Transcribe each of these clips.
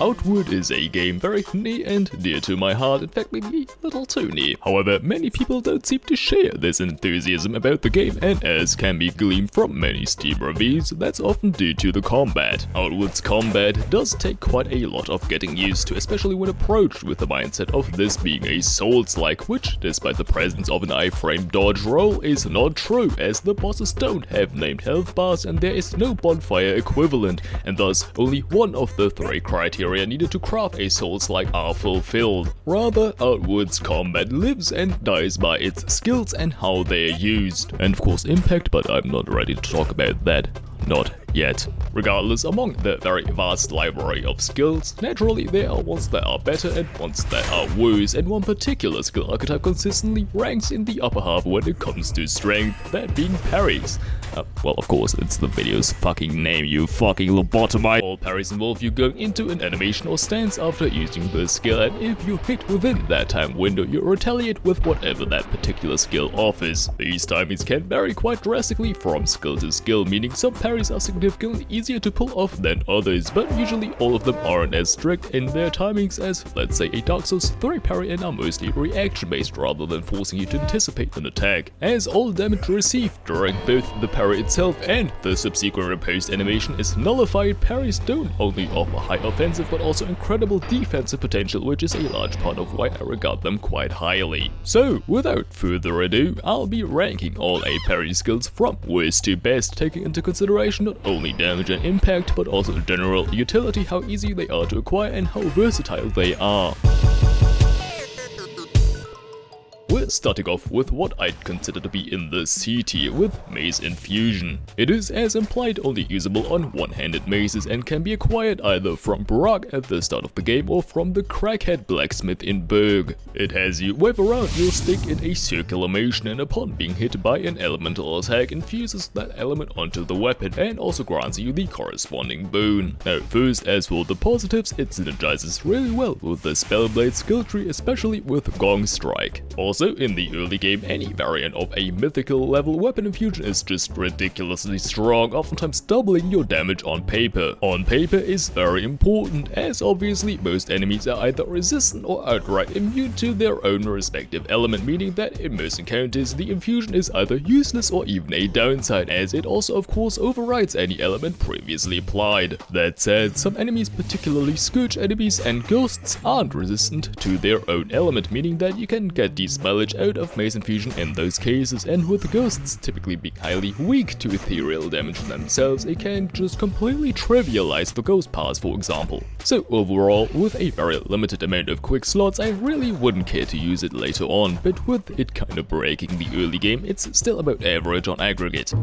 Outward is a game very near and dear to my heart, in fact maybe a little too near. However, many people don't seem to share this enthusiasm about the game, and as can be gleaned from many Steam reviews, that's often due to the combat. Outward's combat does take quite a lot of getting used to, especially when approached with the mindset of this being a Souls-like, which, despite the presence of an iframe dodge roll, is not true, as the bosses don't have named health bars and there is no bonfire equivalent, and thus only one of the three criteria needed to craft a Souls-like are fulfilled. Rather, Outward's combat lives and dies by its skills and how they're used. And of course impact, but I'm not ready to talk about that. Not yet. Regardless, among the very vast library of skills, naturally there are ones that are better and ones that are worse, and one particular skill archetype consistently ranks in the upper half when it comes to strength, that being parries. Well, of course, it's the video's fucking name, you fucking lobotomite. All parries involve you going into an animation or stance after using the skill, and if you hit within that time window, you retaliate with whatever that particular skill offers. These timings can vary quite drastically from skill to skill, meaning some parries are significantly easier to pull off than others, but usually all of them aren't as strict in their timings as, let's say, a Dark Souls 3 parry, and are mostly reaction based rather than forcing you to anticipate an attack, as all damage received during both the parry itself and the subsequent riposte animation is nullified. Parries don't only offer high offensive but also incredible defensive potential, which is a large part of why I regard them quite highly. So without further ado, I'll be ranking all 8 parry skills from worst to best, taking into consideration not only damage and impact but also general utility, how easy they are to acquire and how versatile they are. We're starting off with what I'd consider to be in the C tier with Mace Infusion. It is, as implied, only usable on one-handed maces and can be acquired either from Brock at the start of the game or from the crackhead blacksmith in Berg. It has you wave around your stick in a circular motion, and upon being hit by an elemental attack, infuses that element onto the weapon and also grants you the corresponding boon. Now first, as for the positives, it synergizes really well with the Spellblade skill tree, especially with Gong Strike. Also, in the early game, any variant of a mythical level weapon infusion is just ridiculously strong, oftentimes doubling your damage on paper. On paper is very important, as obviously most enemies are either resistant or outright immune to their own respective element, meaning that in most encounters the infusion is either useless or even a downside, as it also of course overrides any element previously applied. That said, some enemies, particularly Scourge enemies and ghosts, aren't resistant to their own element, meaning that you can get these mileage out of Mace Infusion in those cases, and with ghosts typically being highly weak to ethereal damage themselves, it can just completely trivialize the ghost pass, for example. So overall, with a very limited amount of quick slots, I really wouldn't care to use it later on, but with it kind of breaking the early game, it's still about average on aggregate.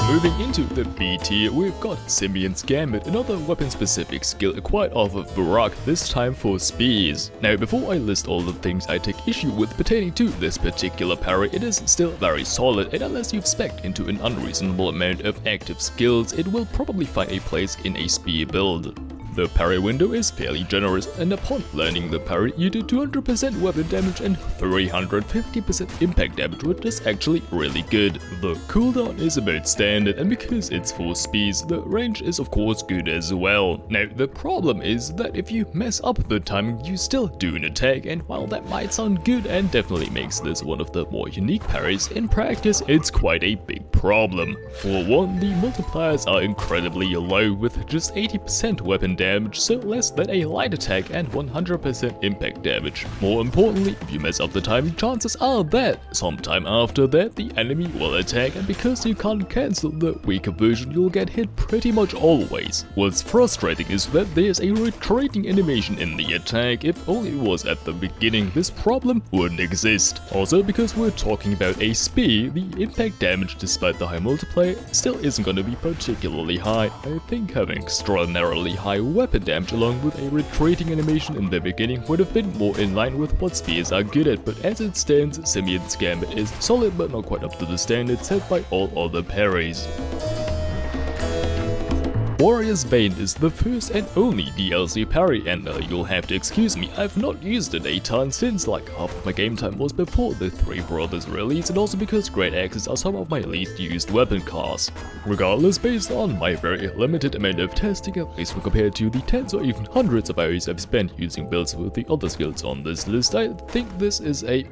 Moving into the B tier, we've got Symbion's Gambit, another weapon-specific skill acquired off of Barak, this time for spears. Now, before I list all the things I take issue with pertaining to this particular parry, it is still very solid, and unless you've spec'd into an unreasonable amount of active skills, it will probably find a place in a spear build. The parry window is fairly generous, and upon landing the parry, you do 200% weapon damage and 350% impact damage, which is actually really good. The cooldown is about standard, and because it's for spears, the range is of course good as well. Now, the problem is that if you mess up the timing, you still do an attack, and while that might sound good and definitely makes this one of the more unique parries, in practice it's quite a big problem. For one, the multipliers are incredibly low, with just 80% weapon damage, so less than a light attack, and 100% impact damage. More importantly, if you mess up the timing, chances are that sometime after that the enemy will attack, and because you can't cancel the weaker version, you'll get hit pretty much always. What's frustrating is that there's a retreating animation in the attack. If only it was at the beginning, this problem wouldn't exist. Also, because we're talking about a spear, the impact damage, despite the high multiplier, still isn't going to be particularly high. I think having extraordinarily high weapon damage along with a retreating animation in the beginning would have been more in line with what spears are good at, but as it stands, Symbion's Gambit is solid but not quite up to the standard set by all other parries. Warrior's Bane is the first and only DLC parry, and you'll have to excuse me, I've not used it a ton since like half of my game time was before the Three Brothers release, and also because Great Axes are some of my least used weapon class. Regardless, based on my very limited amount of testing, at least when compared to the tens or even hundreds of hours I've spent using builds with the other skills on this list, I think this is a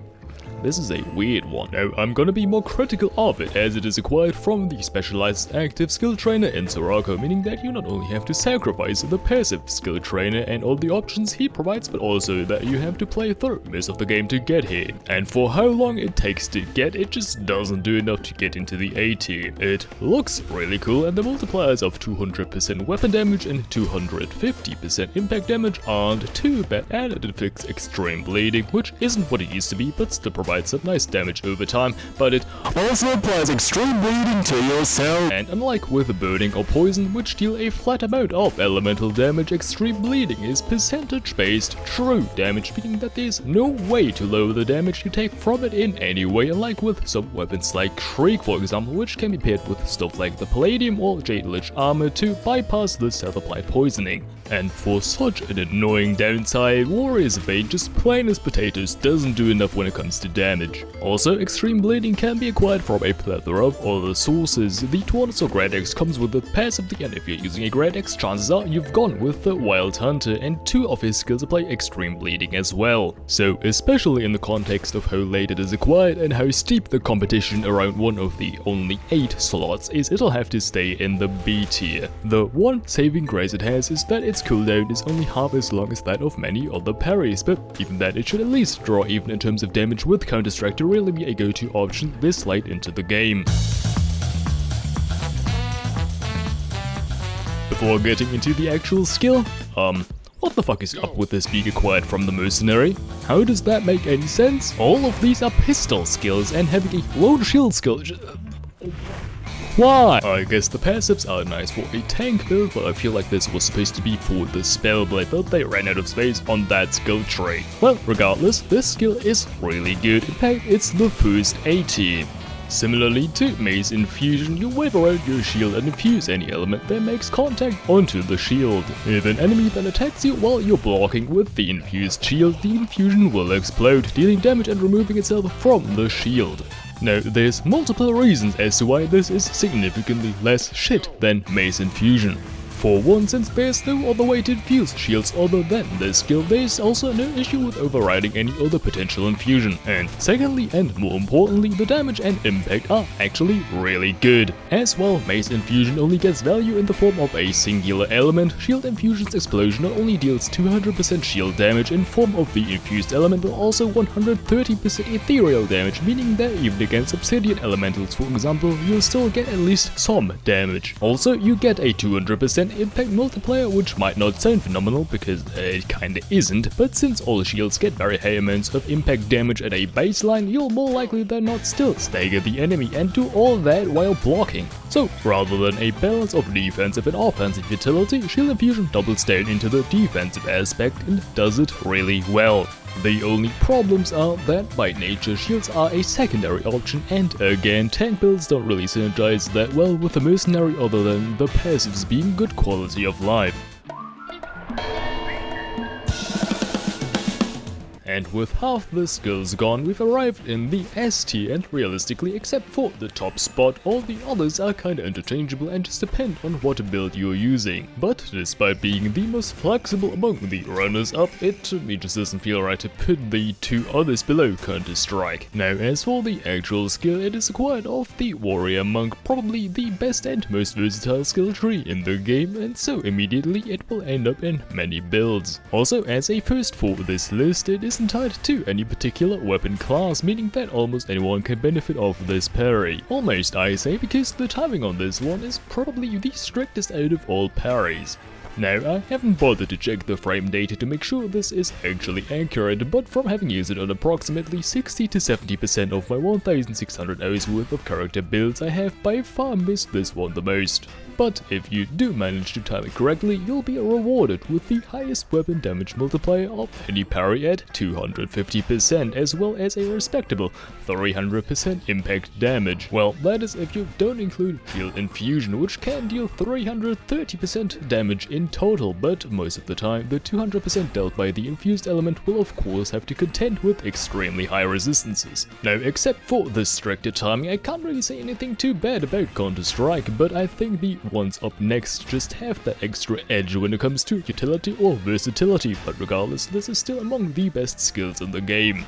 weird one. Now, I'm gonna be more critical of it as it is acquired from the specialized active skill trainer in Soraka, meaning that you not only have to sacrifice the passive skill trainer and all the options he provides, but also that you have to play through most of the game to get here. And for how long it takes to get, it just doesn't do enough to get into the A tier. It looks really cool, and the multipliers of 200% weapon damage and 250% impact damage aren't too bad, and it inflicts extreme bleeding, which isn't what it used to be, but still provides some nice damage over time, but it also applies extreme bleeding to yourself. And unlike with burning or poison, which deal a flat amount of elemental damage, extreme bleeding is percentage based true damage, meaning that there's no way to lower the damage you take from it in any way, unlike with some weapons like Shriek for example, which can be paired with stuff like the Palladium or Jade Lich armor to bypass the self-applied poisoning. And for such an annoying downside, Warrior's Bane just plain as potatoes doesn't do enough when it comes to damage. Also, extreme bleeding can be acquired from a plethora of other sources. The Tortoise or Great Axe comes with the passively, and if you're using a Great Axe, chances are you've gone with the Wild Hunter, and two of his skills apply extreme bleeding as well. So, especially in the context of how late it is acquired and how steep the competition around one of the only 8 slots is, it'll have to stay in the B tier. The one saving grace it has is that its cooldown is only half as long as that of many other parries, but even that it should at least draw even in terms of damage, with Counter-Strike to really be a go-to option this late into the game. Before getting into the actual skill, what the fuck is up with this being acquired from the mercenary? How does that make any sense? All of these are pistol skills, and having a lone shield skill. Why? I guess the passives are nice for a tank build, but I feel like this was supposed to be for the Spellblade, but they ran out of space on that skill tree. Well, regardless, this skill is really good. In fact, it's the first A tier. Similarly to Mace Infusion, you wave around your shield and infuse any element that makes contact onto the shield. If an enemy then attacks you while you're blocking with the infused shield, the infusion will explode, dealing damage and removing itself from the shield. Now, there's multiple reasons as to why this is significantly less shit than Mace Infusion. For one, since there's no other way to infuse shields other than this skill, there's also no issue with overriding any other potential infusion. And secondly, and more importantly, the damage and impact are actually really good. As well, Mace Infusion only gets value in the form of a singular element. Shield Infusion's explosion not only deals 200% shield damage in form of the infused element, but also 130% ethereal damage, meaning that even against obsidian elementals for example, you'll still get at least some damage. Also, you get a 200% impact multiplier, which might not sound phenomenal because it kinda isn't, but since all shields get very high amounts of impact damage at a baseline, you'll more likely than not still stagger the enemy and do all that while blocking. So rather than a balance of defensive and offensive utility, Shield Infusion doubles down into the defensive aspect and does it really well. The only problems are that by nature shields are a secondary option, and again tank builds don't really synergize that well with the mercenary other than the passives being good quality of life. And with half the skills gone, we've arrived in the S tier, and realistically, except for the top spot, all the others are kinda interchangeable and just depend on what build you're using. But despite being the most flexible among the runners-up, it to me just doesn't feel right to put the two others below Counter-Strike. Now, as for the actual skill, it is acquired off the Warrior Monk, probably the best and most versatile skill tree in the game, and so immediately it will end up in many builds. Also, as a first for this list, it isn't tied to any particular weapon class, meaning that almost anyone can benefit off this parry. Almost, I say, because the timing on this one is probably the strictest out of all parries. Now, I haven't bothered to check the frame data to make sure this is actually accurate, but from having used it on approximately 60 to 70% of my 1600 hours worth of character builds, I have by far missed this one the most. but if you do manage to time it correctly, you'll be rewarded with the highest weapon damage multiplier of any parry at 250%, as well as a respectable 300% impact damage. Well, that is if you don't include Field Infusion, which can deal 330% damage in total, but most of the time the 200% dealt by the infused element will of course have to contend with extremely high resistances. Now, except for the stricter timing, I can't really say anything too bad about Counter-Strike, but I think the ones up next just have that extra edge when it comes to utility or versatility, but regardless, this is still among the best skills in the game.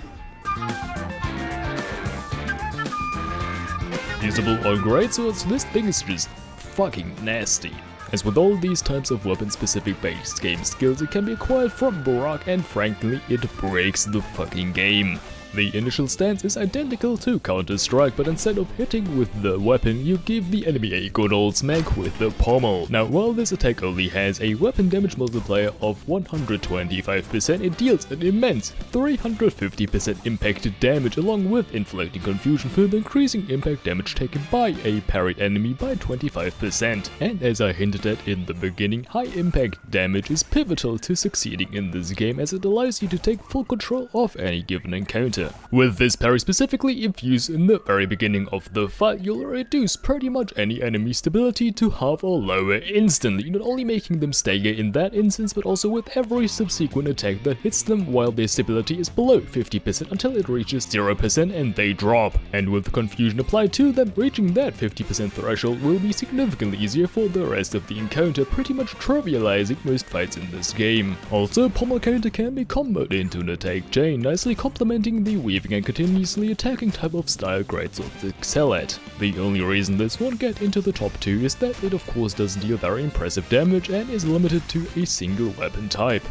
Usable on greatswords, this thing is just fucking nasty. As with all these types of weapon-specific based game skills, it can be acquired from Barak, and frankly, it breaks the fucking game. The initial stance is identical to Counter-Strike, but instead of hitting with the weapon, you give the enemy a good old smack with the pommel. Now, while this attack only has a weapon damage multiplier of 125%, it deals an immense 350% impact damage, along with inflicting confusion, further increasing impact damage taken by a parried enemy by 25%. And as I hinted at in the beginning, high impact damage is pivotal to succeeding in this game, as it allows you to take full control of any given encounter. With this parry specifically, if used in the very beginning of the fight, you'll reduce pretty much any enemy stability to half or lower instantly, not only making them stagger in that instance, but also with every subsequent attack that hits them while their stability is below 50% until it reaches 0% and they drop. And with confusion applied to them, reaching that 50% threshold will be significantly easier for the rest of the encounter, pretty much trivializing most fights in this game. Also, pommel counter can be comboed into an attack chain, nicely complementing the weaving and continuously attacking type of style greatswords excel at. The only reason this won't get into the top 2 is that it of course does deal very impressive damage and is limited to a single weapon type.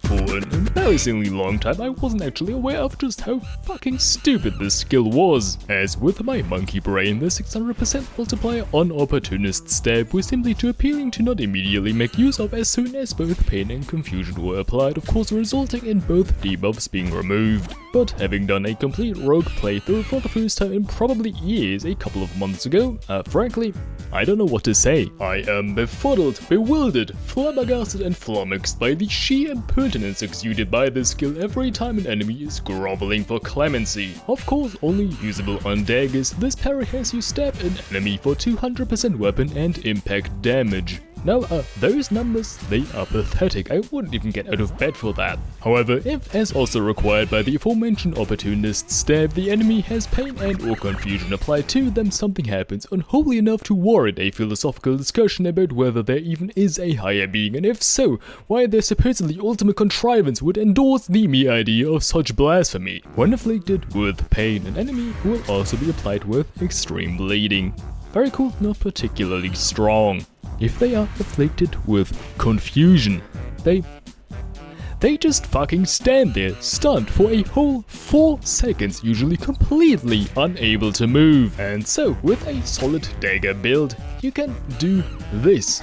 For an embarrassingly long time, I wasn't actually aware of just how fucking stupid this skill was. As with my monkey brain, the 600% multiplier on Opportunist Stab was simply too appealing to not immediately make use of as soon as both pain and confusion were applied, of course resulting in both debuffs being removed. But having done a complete rogue playthrough for the first time in probably years a couple of months ago, frankly, I don't know what to say. I am befuddled, bewildered, flabbergasted and flummoxed by the sheer impertinence exuded by this skill every time an enemy is groveling for clemency. Of course, only usable on daggers, this parry has you stab an enemy for 200% weapon and impact damage. Now, those numbers, they are pathetic. I wouldn't even get out of bed for that. However, if, as also required by the aforementioned Opportunist Stab, the enemy has pain and or confusion applied to them, something happens unholy enough to warrant a philosophical discussion about whether there even is a higher being, and if so, why their supposedly ultimate contrivance would endorse the mere idea of such blasphemy. When afflicted with pain, an enemy will also be applied with extreme bleeding. Very cool, not particularly strong. If they are afflicted with confusion, they just fucking stand there, stunned for a whole 4 seconds, usually completely unable to move. And so, with a solid dagger build, you can do this.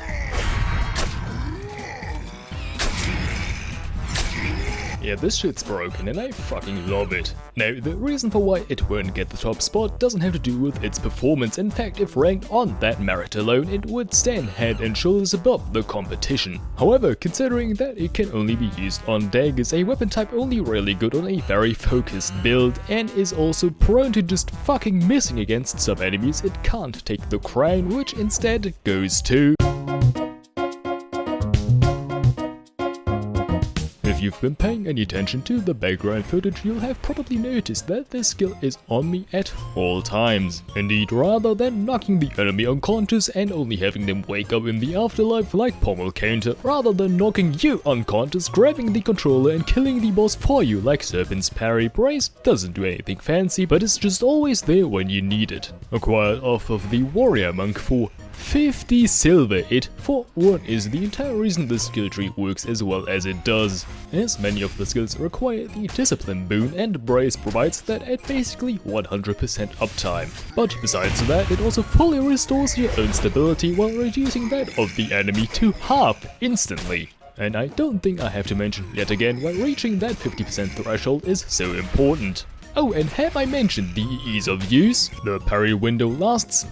Yeah, this shit's broken and I fucking love it. Now, the reason for why it won't get the top spot doesn't have to do with its performance. In fact, if ranked on that merit alone, it would stand head and shoulders above the competition. However, considering that it can only be used on daggers, a weapon type only really good on a very focused build, and is also prone to just fucking missing against some enemies, it can't take the crown, which instead goes to... If you've been paying any attention to the background footage, you'll have probably noticed that this skill is on me at all times. Indeed, rather than knocking the enemy unconscious and only having them wake up in the afterlife like pommel counter, rather than knocking you unconscious, grabbing the controller and killing the boss for you like Serpent's Parry, Brace doesn't do anything fancy, but it's just always there when you need it. Acquired off of the Warrior Monk for 50 silver. It, for one, is the entire reason this skill tree works as well as it does, as many of the skills require the discipline boon, and Brace provides that at basically 100% uptime. But besides that, it also fully restores your own stability while reducing that of the enemy to half instantly. And I don't think I have to mention yet again why reaching that 50% threshold is so important. Oh, and have I mentioned the ease of use? The parry window lasts,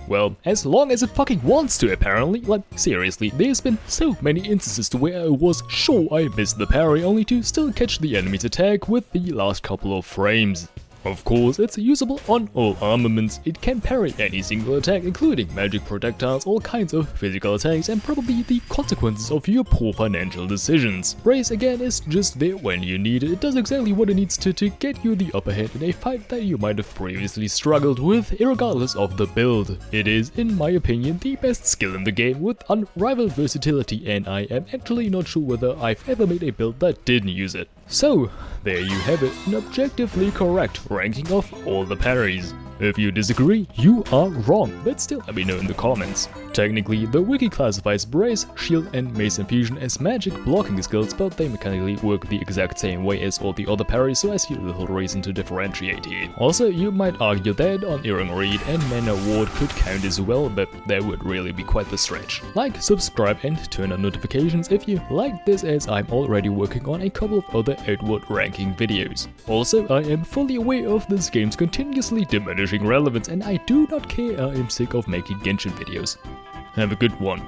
well, as long as it fucking wants to apparently. Like, seriously, there's been so many instances to where I was sure I missed the parry only to still catch the enemy's attack with the last couple of frames. Of course, it's usable on all armaments. It can parry any single attack, including magic projectiles, all kinds of physical attacks, and probably the consequences of your poor financial decisions. Brace again is just there when you need it. It does exactly what it needs to get you the upper hand in a fight that you might have previously struggled with, irregardless of the build. It is, in my opinion, the best skill in the game with unrivaled versatility, and I am actually not sure whether I've ever made a build that didn't use it. So, there you have it, an objectively correct ranking of all the parries. If you disagree, you are wrong, but still let me know in the comments. Technically, the wiki classifies Brace, Shield and Mace Infusion as magic blocking skills, but they mechanically work the exact same way as all the other parries, so I see little reason to differentiate here. Also, you might argue that on Earring Reed and Mana Ward could count as well, but that would really be quite the stretch. Like, subscribe and turn on notifications if you like this, as I'm already working on a couple of other Outward ranking videos. Also, I am fully aware of this game's continuously diminishing relevance, and I do not care. I am sick of making Genshin videos. Have a good one.